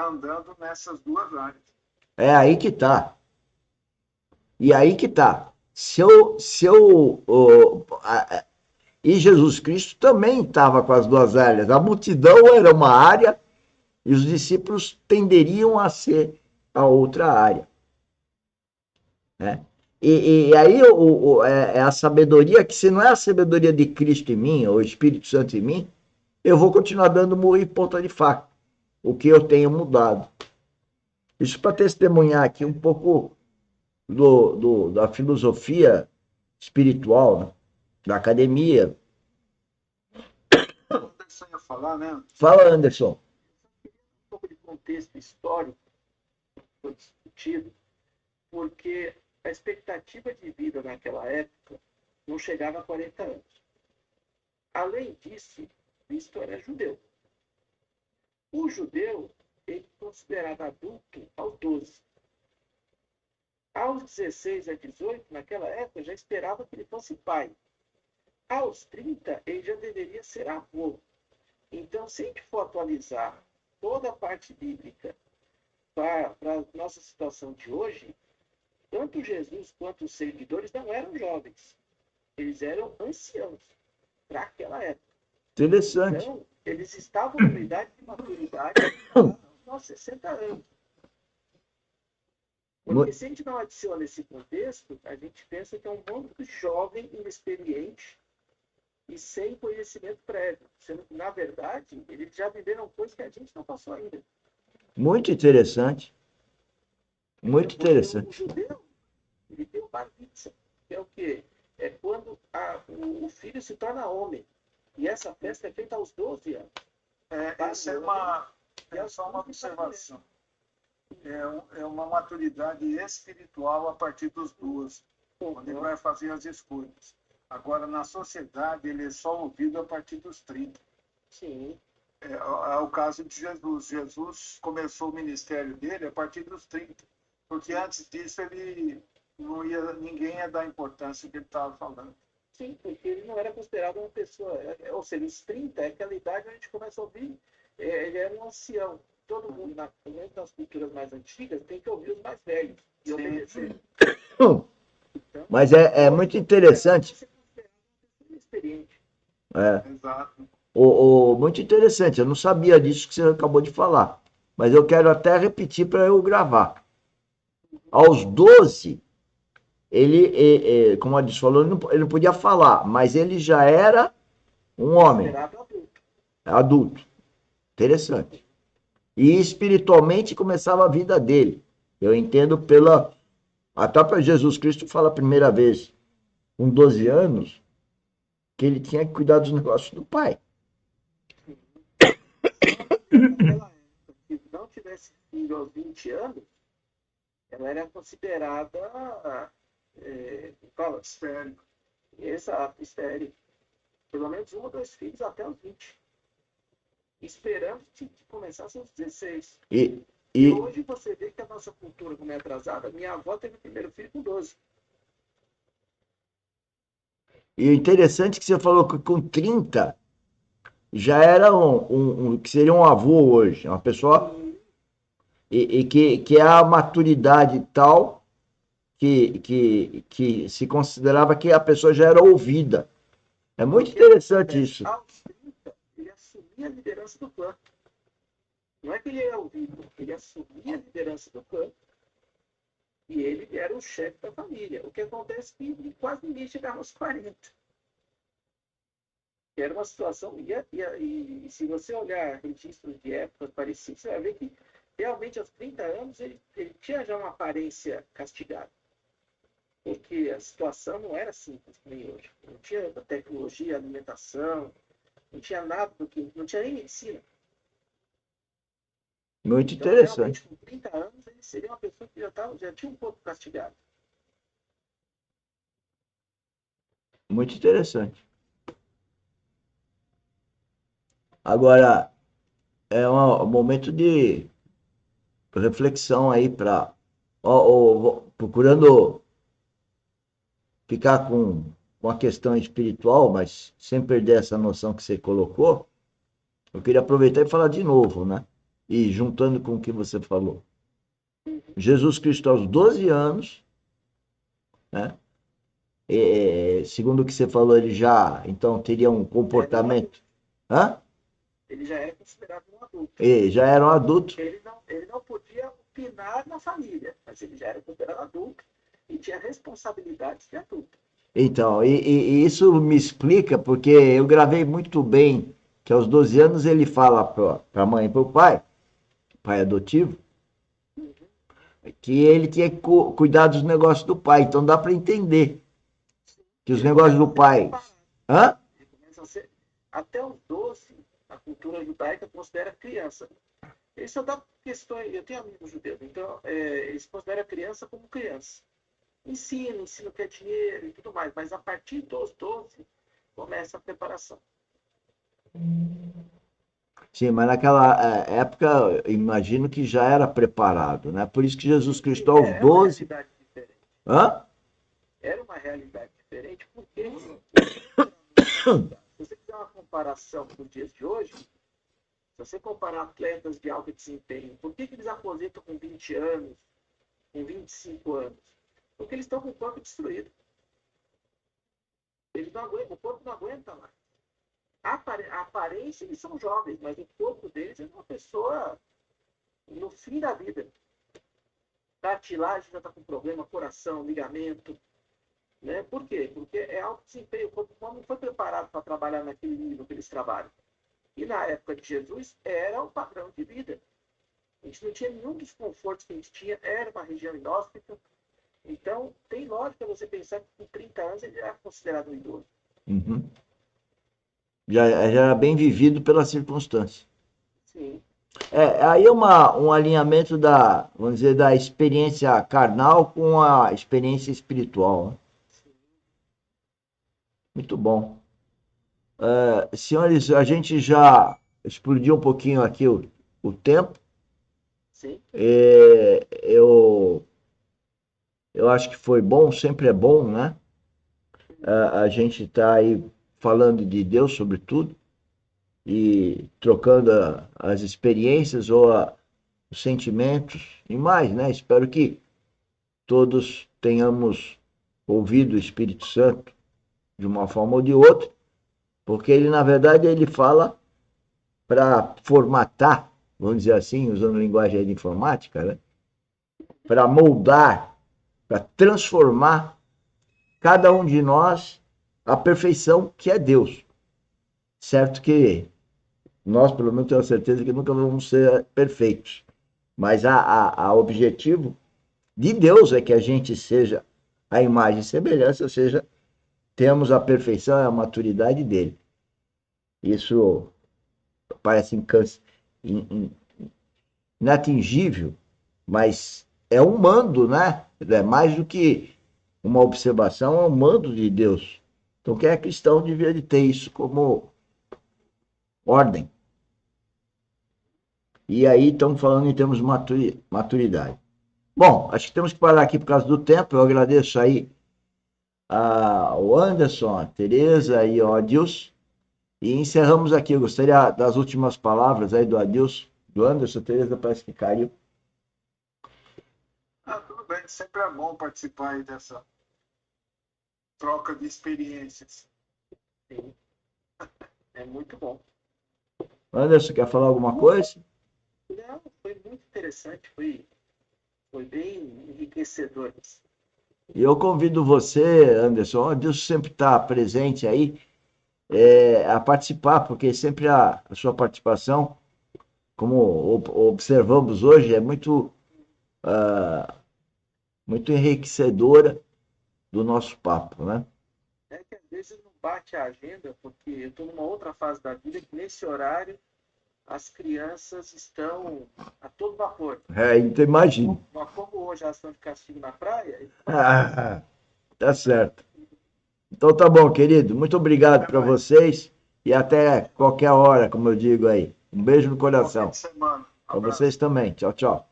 está andando nessas duas áreas. É aí que tá. E aí que tá. E Jesus Cristo também estava com as duas áreas. A multidão era uma área e os discípulos tenderiam a ser a outra área. Né? E aí é a sabedoria que, se não é a sabedoria de Cristo em mim, ou o Espírito Santo em mim, eu vou continuar dando murro em ponta de faca, o que eu tenho mudado. Isso para testemunhar aqui um pouco da filosofia espiritual, né? Da academia. O Anderson ia falar, né? Fala, Anderson. Um pouco de contexto histórico que foi discutido, porque a expectativa de vida naquela época não chegava a 40 anos. Além disso, Cristo era judeu. O judeu, ele considerava adulto aos 12. Aos 16 a 18, naquela época, já esperava que ele fosse pai. Aos 30, ele já deveria ser avô. Então, se a gente for atualizar toda a parte bíblica para a nossa situação de hoje, tanto Jesus quanto os seguidores não eram jovens. Eles eram anciãos para aquela época. Interessante. Então, eles estavam numa idade de maturidade aos 60 anos. Porque se a gente não adiciona esse contexto, a gente pensa que é um mundo jovem, inexperiente e sem conhecimento prévio. Sendo que, na verdade, eles já viveram coisas que a gente não passou ainda. Muito interessante. Muito interessante. O judeu, ele tem o bar mitzvah, que é o quê? É quando o filho se torna homem. E essa festa é feita aos 12 anos. Essa é só uma observação. É uma maturidade espiritual a partir dos 12, onde ele vai fazer as escolhas. Agora, na sociedade, ele é só ouvido a partir dos 30. Sim. É o caso de Jesus. Jesus começou o ministério dele a partir dos 30, porque antes disso ninguém ia dar importância ao que ele estava falando. Sim, porque ele não era considerado uma pessoa, ou seja, os 30 é aquela idade onde a gente começa a ouvir, ele era um ancião. Todo mundo, pelo menos nas culturas mais antigas, tem que ouvir os mais velhos e obedecer. Então, mas é muito interessante. Experiente. Exato. Muito interessante. Eu não sabia disso que você acabou de falar. Mas eu quero até repetir para eu gravar. Aos 12, como a Alice falou, ele não podia falar, mas ele já era um homem adulto. Interessante. E espiritualmente começava a vida dele. Eu entendo até para Jesus Cristo fala a primeira vez, com 12 anos, que ele tinha que cuidar dos negócios do pai. Naquela época, se não tivesse filho aos 20 anos, ela era considerada Estéril. Exato, estéril. Pelo menos um ou dois filhos até os 20. Esperando que começasse aos 16. E hoje você vê que a nossa cultura, como é atrasada, minha avó teve o primeiro filho com 12. E o interessante é que você falou que com 30 já era que seria um avô hoje, uma pessoa que é a maturidade tal que se considerava que a pessoa já era ouvida. É muito interessante isso. Aos 30, ele assumia a liderança do clã. Não é que ele era ouvido, ele assumia a liderança do clã e ele era o chefe da família. O que acontece é que quase ninguém chegava aos 40. Era uma situação, e se você olhar registros de épocas parecidas, você vai ver que realmente aos 30 anos ele tinha já uma aparência castigada. Porque a situação não era simples que nem hoje. Não tinha tecnologia, alimentação, não tinha nada não tinha nem medicina. Muito Então, interessante. realmente, com 30 anos, ele seria uma pessoa que já tinha um pouco castigado. Muito interessante. Agora, é um momento de reflexão aí para procurando ficar com a questão espiritual, mas sem perder essa noção que você colocou. Eu queria aproveitar e falar de novo, né? e juntando com o que você falou, Jesus Cristo aos 12 anos, né? Segundo o que você falou, ele já, então, teria um comportamento... Hã? Ele já era considerado um adulto. Já era um adulto. Ele não podia opinar na família, mas ele já era considerado adulto e tinha responsabilidades de adulto. Então, e isso me explica, porque eu gravei muito bem que aos 12 anos ele fala para a mãe e para o pai adotivo, que ele tinha que cuidar dos negócios do pai. Então dá para entender que os negócios do pai... Hã? Até os 12, a cultura judaica considera criança. Isso dá questões. Eu tenho amigos judeus, então eles consideram a criança como criança. Ensino que é dinheiro e tudo mais, mas a partir dos 12 começa a preparação. Sim, mas naquela época, imagino que já era preparado, né? Por isso que Jesus Cristo aos 12... Era uma realidade diferente. Hã? Era uma realidade diferente, porque se você fizer uma comparação com os dias de hoje, se você comparar atletas de alto desempenho, por que eles aposentam com 20 anos, com 25 anos? Porque eles estão com o corpo destruído. Eles não aguentam, o corpo não aguenta mais. A aparência, eles são jovens, mas o corpo deles é uma pessoa no fim da vida. Cartilagem já está com problema, coração, ligamento. Né? Por quê? Porque é alto desempenho. O corpo humano não foi preparado para trabalhar naquele nível que eles trabalham. E na época de Jesus, era o padrão de vida. A gente não tinha nenhum dos confortos que a gente tinha, era uma região inóspita. Então, tem lógica você pensar que com 30 anos ele era considerado um idoso. Uhum. Já era bem vivido pela circunstância. Sim. Aí é um alinhamento vamos dizer, da experiência carnal com a experiência espiritual. Né? Muito bom. Senhores, a gente já explodiu um pouquinho aqui o tempo. Sim. Eu acho que foi bom, sempre é bom, né? A gente está aí falando de Deus, sobretudo, e trocando as experiências ou os sentimentos e mais, né? Espero que todos tenhamos ouvido o Espírito Santo de uma forma ou de outra, porque ele, na verdade, ele fala para formatar, vamos dizer assim, usando linguagem de informática, né? Para moldar, para transformar cada um de nós à perfeição que é Deus. Certo que nós, pelo menos, temos certeza que nunca vamos ser perfeitos. Mas o objetivo de Deus é que a gente seja a imagem e semelhança, ou seja, temos a perfeição e a maturidade dele. Isso parece inatingível, mas é um mando, né? É mais do que uma observação, é um mando de Deus. Então, quem é cristão devia de ter isso como ordem. E aí estamos falando em termos de maturidade. Bom, acho que temos que parar aqui por causa do tempo. Eu agradeço aí ao Anderson, a Tereza e ao Adilson. E encerramos aqui. Eu gostaria das últimas palavras aí do Adilson, do Anderson. A Tereza parece que caiu. Tudo bem, sempre é bom participar aí dessa troca de experiências. Sim. É muito bom. Anderson, quer falar alguma coisa? Não, foi muito interessante, foi bem enriquecedor. E eu convido você, Anderson, o Adilson sempre está presente aí, a participar, porque sempre a sua participação, como observamos hoje, é muito enriquecedora do nosso papo, né? É que às vezes não bate a agenda, porque eu estou numa outra fase da vida que nesse horário as crianças estão a todo vapor. Então imagino. Mas como hoje elas estão de castigo na praia... Tá certo. Então tá bom, querido. Muito obrigado para vocês e até qualquer hora, como eu digo aí. Um beijo no coração. Bom fim de semana. Para vocês também. Tchau, tchau.